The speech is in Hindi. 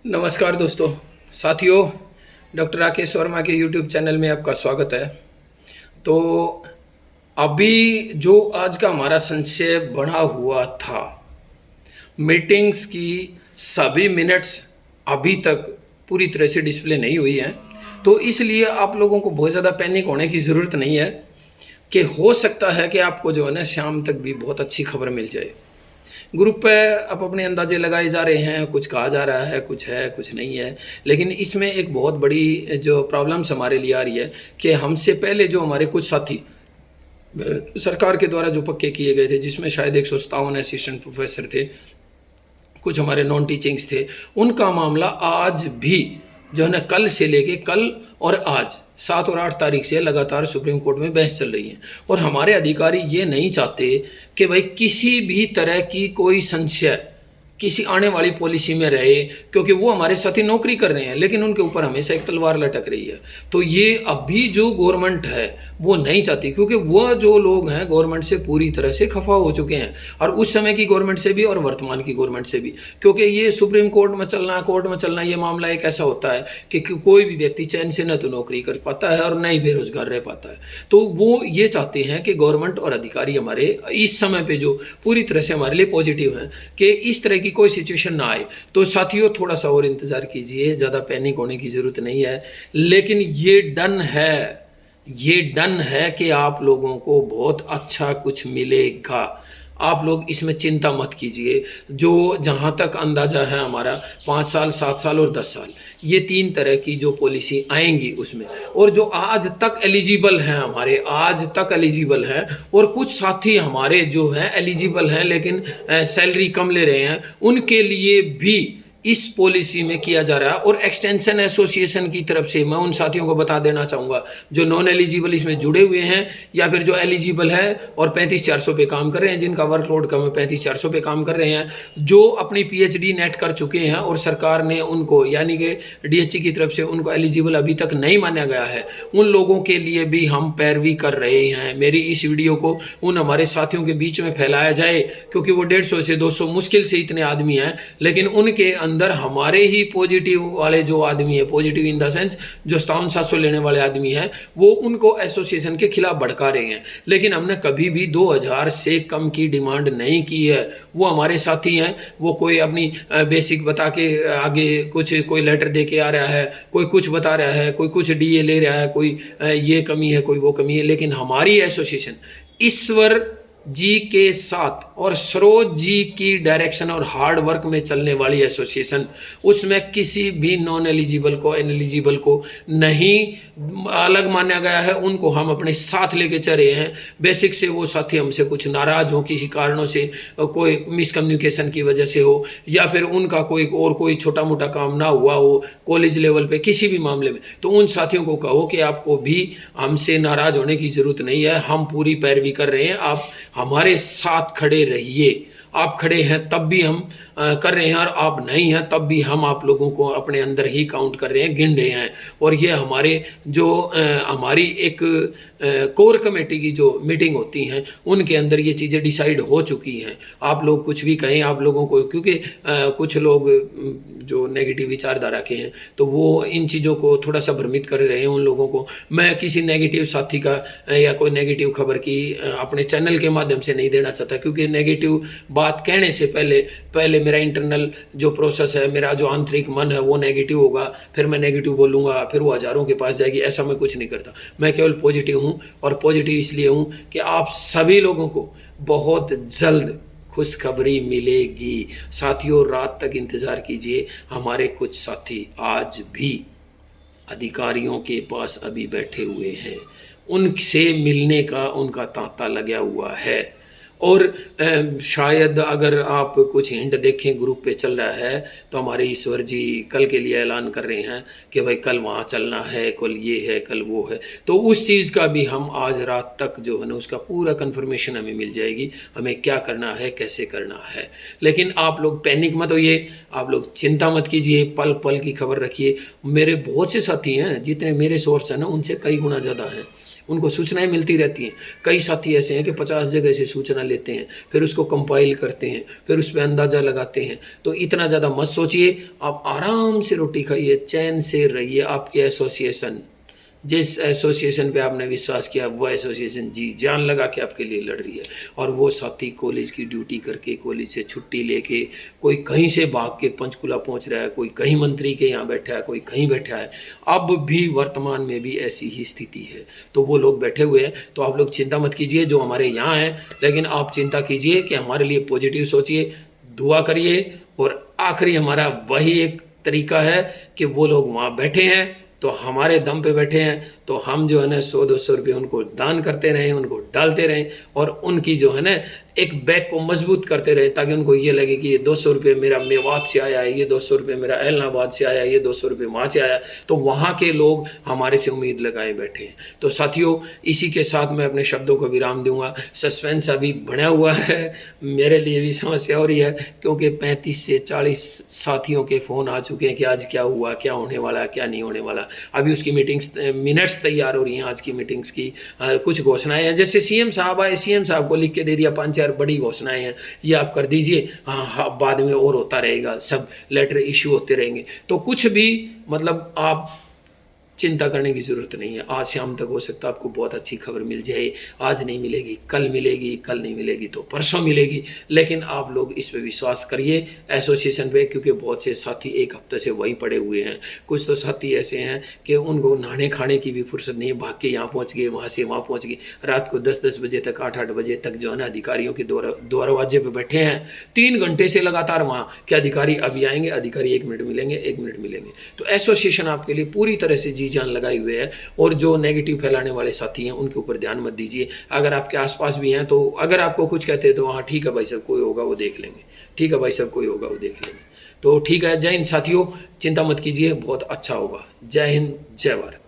नमस्कार दोस्तों, साथियों। डॉक्टर राकेश वर्मा के यूट्यूब चैनल में आपका स्वागत है। तो अभी जो आज का हमारा संशय बढ़ा हुआ था, मीटिंग्स की सभी मिनट्स अभी तक पूरी तरह से डिस्प्ले नहीं हुई हैं। तो इसलिए आप लोगों को बहुत ज़्यादा पैनिक होने की ज़रूरत नहीं है कि हो सकता है कि आपको जो है ना शाम तक भी बहुत अच्छी खबर मिल जाए। ग्रुप पे अब अपने अंदाजे लगाए जा रहे हैं, कुछ कहा जा रहा है, कुछ नहीं है। लेकिन इसमें एक बहुत बड़ी जो प्रॉब्लम्स हमारे लिए आ रही है कि हमसे पहले जो हमारे कुछ साथी सरकार के द्वारा जो पक्के किए गए थे, जिसमें शायद 157 असिस्टेंट प्रोफेसर थे, कुछ हमारे नॉन टीचिंग्स थे, उनका मामला आज भी जो है ना कल से लेके कल और आज 7 और 8 तारीख से लगातार सुप्रीम कोर्ट में बहस चल रही है। और हमारे अधिकारी ये नहीं चाहते कि भाई किसी भी तरह की कोई संशय किसी आने वाली पॉलिसी में रहे, क्योंकि वो हमारे साथ ही नौकरी कर रहे हैं, लेकिन उनके ऊपर हमेशा एक तलवार लटक रही है। तो ये अभी जो गवर्नमेंट है वो नहीं चाहती, क्योंकि वह जो लोग हैं गवर्नमेंट से पूरी तरह से खफा हो चुके हैं, और उस समय की गवर्नमेंट से भी और वर्तमान की गवर्नमेंट से भी। क्योंकि ये सुप्रीम कोर्ट में चलना ये मामला एक ऐसा होता है कि कोई भी व्यक्ति चैन से न तो नौकरी कर पाता है और न ही बेरोजगार रह पाता है। तो वो ये चाहते हैं कि गवर्नमेंट और अधिकारी हमारे इस समय पे जो पूरी तरह से हमारे लिए पॉजिटिव हैं कि इस तरह की कोई सिचुएशन ना आए। तो साथियों, थोड़ा सा और इंतजार कीजिए, ज़्यादा पैनिक होने की ज़रूरत नहीं है। लेकिन ये डन है कि आप लोगों को बहुत अच्छा कुछ मिलेगा। आप लोग इसमें चिंता मत कीजिए। जो जहाँ तक अंदाज़ा है हमारा 5 साल, 7 साल और 10 साल, ये 3 तरह की जो पॉलिसी आएंगी उसमें, और जो आज तक एलिजिबल हैं हमारे, आज तक एलिजिबल हैं, और कुछ साथी हमारे जो हैं एलिजिबल हैं लेकिन सैलरी कम ले रहे हैं, उनके लिए भी इस पॉलिसी में किया जा रहा है। और एक्सटेंशन एसोसिएशन की तरफ से मैं उन साथियों को बता देना चाहूँगा जो नॉन एलिजिबल इसमें जुड़े हुए हैं, या फिर जो एलिजिबल है और 35-400 पे काम कर रहे हैं, जिनका वर्कलोड कम है, 35-400 पे काम कर रहे हैं, जो अपनी पीएचडी नेट कर चुके हैं और सरकार ने उनको यानी कि डीएचई की तरफ से उनको एलिजिबल अभी तक नहीं माना गया है, उन लोगों के लिए भी हम पैरवी कर रहे हैं। मेरी इस वीडियो को उन हमारे साथियों के बीच में फैलाया जाए, क्योंकि वो 150 से 200 मुश्किल से इतने आदमी हैं, लेकिन उनके अंदर हमारे ही पॉजिटिव वाले जो आदमी है, पॉजिटिव इन द सेंस जो 5700 लेने वाले आदमी हैं, वो उनको एसोसिएशन के खिलाफ भड़का रहे हैं। लेकिन हमने कभी भी 2000 से कम की डिमांड नहीं की है। वो हमारे साथी हैं, वो कोई अपनी बेसिक बता के आगे कुछ कोई लेटर दे के आ रहा है, कोई कुछ बता रहा है, कोई कुछ डीए ले रहा है, कोई ये कमी है, कोई वो कमी है। लेकिन हमारी एसोसिएशन ईश्वर जी के साथ और सरोज जी की डायरेक्शन और हार्ड वर्क में चलने वाली एसोसिएशन, उसमें किसी भी नॉन एलिजिबल को, इनएलिजिबल को नहीं अलग माना गया है। उनको हम अपने साथ लेके चल रहे हैं। बेसिक से वो साथी हमसे कुछ नाराज हो, किसी कारणों से, कोई मिसकम्युनिकेशन की वजह से हो, या फिर उनका कोई छोटा मोटा काम ना हुआ हो कॉलेज लेवल पे किसी भी मामले में, तो उन साथियों को कहो कि आपको भी हमसे नाराज होने की ज़रूरत नहीं है। हम पूरी पैरवी कर रहे हैं, आप हमारे साथ खड़े रहिए। आप खड़े हैं तब भी हम कर रहे हैं, और आप नहीं हैं तब भी हम आप लोगों को अपने अंदर ही काउंट कर रहे हैं, गिन रहे हैं। और ये हमारे जो हमारी एक कोर कमेटी की जो मीटिंग होती हैं, उनके अंदर ये चीज़ें डिसाइड हो चुकी हैं। आप लोग कुछ भी कहें, आप लोगों को, क्योंकि कुछ लोग जो नेगेटिव विचारधारा के हैं, तो वो इन चीज़ों को थोड़ा सा भ्रमित कर रहे हैं उन लोगों को। मैं किसी नेगेटिव साथी का या कोई नेगेटिव खबर की अपने चैनल के माध्यम से नहीं देना चाहता, क्योंकि नेगेटिव बात कहने से पहले मेरा इंटरनल जो प्रोसेस है, मेरा जो आंतरिक मन है वो नेगेटिव होगा, फिर मैं नेगेटिव बोलूँगा, फिर वो हज़ारों के पास जाएगी। ऐसा मैं कुछ नहीं करता। मैं केवल पॉजिटिव हूँ, और पॉजिटिव इसलिए हूँ कि आप सभी लोगों को बहुत जल्द खुशखबरी मिलेगी। साथियों, रात तक इंतज़ार कीजिए। हमारे कुछ साथी आज भी अधिकारियों के पास अभी बैठे हुए हैं, उनसे मिलने का उनका तांता लगा हुआ है। और शायद अगर आप कुछ हिंट देखें, ग्रुप पे चल रहा है, तो हमारे ईश्वर जी कल के लिए ऐलान कर रहे हैं कि भाई कल वहाँ चलना है, कल ये है, कल वो है। तो उस चीज़ का भी हम आज रात तक जो है ना उसका पूरा कंफर्मेशन हमें मिल जाएगी, हमें क्या करना है, कैसे करना है। लेकिन आप लोग पैनिक मत होइए, आप लोग चिंता मत कीजिए, पल पल की खबर रखिए। मेरे बहुत से साथी हैं, जितने मेरे सोर्स हैं ना उनसे कई गुना ज़्यादा हैं, उनको सूचनाएं मिलती रहती हैं। कई साथी ऐसे हैं कि 50 जगह से सूचना लेते हैं, फिर उसको कंपाइल करते हैं, फिर उस पर अंदाज़ा लगाते हैं। तो इतना ज़्यादा मत सोचिए, आप आराम से रोटी खाइए, चैन से रहिए। आपकी एसोसिएशन, जिस एसोसिएशन पे आपने विश्वास किया, वो एसोसिएशन जी जान लगा के आपके लिए लड़ रही है। और वो साथी कॉलेज की ड्यूटी करके, कॉलेज से छुट्टी लेके, कोई कहीं से भाग के पंचकुला पहुंच रहा है, कोई कहीं मंत्री के यहाँ बैठा है, कोई कहीं बैठा है। अब भी वर्तमान में भी ऐसी ही स्थिति है, तो वो लोग बैठे हुए हैं। तो आप लोग चिंता मत कीजिए जो हमारे यहाँ हैं, लेकिन आप चिंता कीजिए कि हमारे लिए पॉजिटिव सोचिए, दुआ करिए। और आखिरी हमारा वही एक तरीका है कि वो लोग वहाँ बैठे हैं तो हमारे दम पे बैठे हैं, तो हम जो है ना 100-200 रुपये उनको दान करते रहें, उनको डालते रहें, और उनकी जो है ना एक बैग को मजबूत करते रहें, ताकि उनको ये लगे कि ये 200 रुपये मेरा मेवात से आया है, ये 200 रुपये मेरा एलनाबाद से आया है, ये 200 रुपये वहाँ से आया। तो वहाँ के लोग हमारे से उम्मीद लगाए बैठे हैं। तो साथियों, इसी के साथ मैं अपने शब्दों को विराम दूंगा। सस्पेंस अभी बना हुआ है, मेरे लिए भी समस्या हो रही है, क्योंकि 35 से 40 साथियों के फ़ोन आ चुके हैं कि आज क्या हुआ, क्या होने वाला, क्या नहीं होने वाला। अभी उसकी मीटिंग्स मिनट्स तैयार हो रही हैं आज की मीटिंग्स की। कुछ घोषणाएं हैं, जैसे सीएम साहब आए, सीएम साहब को लिख के दे दिया 5-4 बड़ी घोषणाएं हैं, ये आप कर दीजिए, हाँ बाद में और होता रहेगा, सब लेटर इश्यू होते रहेंगे। तो कुछ भी मतलब आप चिंता करने की ज़रूरत नहीं है। आज शाम तक हो सकता है आपको बहुत अच्छी खबर मिल जाए। आज नहीं मिलेगी, कल मिलेगी, कल नहीं मिलेगी तो परसों मिलेगी। लेकिन आप लोग इस पे विश्वास करिए, एसोसिएशन पे, क्योंकि बहुत से साथी एक हफ्ते से वहीं पड़े हुए हैं। कुछ तो साथी ऐसे हैं कि उनको नहाने खाने की भी फुर्सत नहीं है, भाग के यहाँ पहुँच गए, वहाँ से वहाँ पहुँच गए। रात को 10-10 बजे तक, 8-8 बजे तक जो है ना अधिकारियों के दरवाजे पर बैठे हैं 3 घंटे से लगातार वहाँ, कि अधिकारी अभी आएंगे, अधिकारी 1 मिनट मिलेंगे, 1 मिनट मिलेंगे। तो एसोसिएशन आपके लिए पूरी तरह से जी जान लगाए हुए है। और जो नेगेटिव फैलाने वाले साथी हैं उनके ऊपर ध्यान मत दीजिए। अगर आपके आसपास भी हैं तो अगर आपको कुछ कहते हैं तो हाँ ठीक है भाई साहब, कोई होगा वो देख लेंगे, ठीक है भाई साहब, कोई होगा वो देख लेंगे। तो ठीक है, जय हिंद साथियों, चिंता मत कीजिए, बहुत अच्छा होगा। जय हिंद, जय भारत।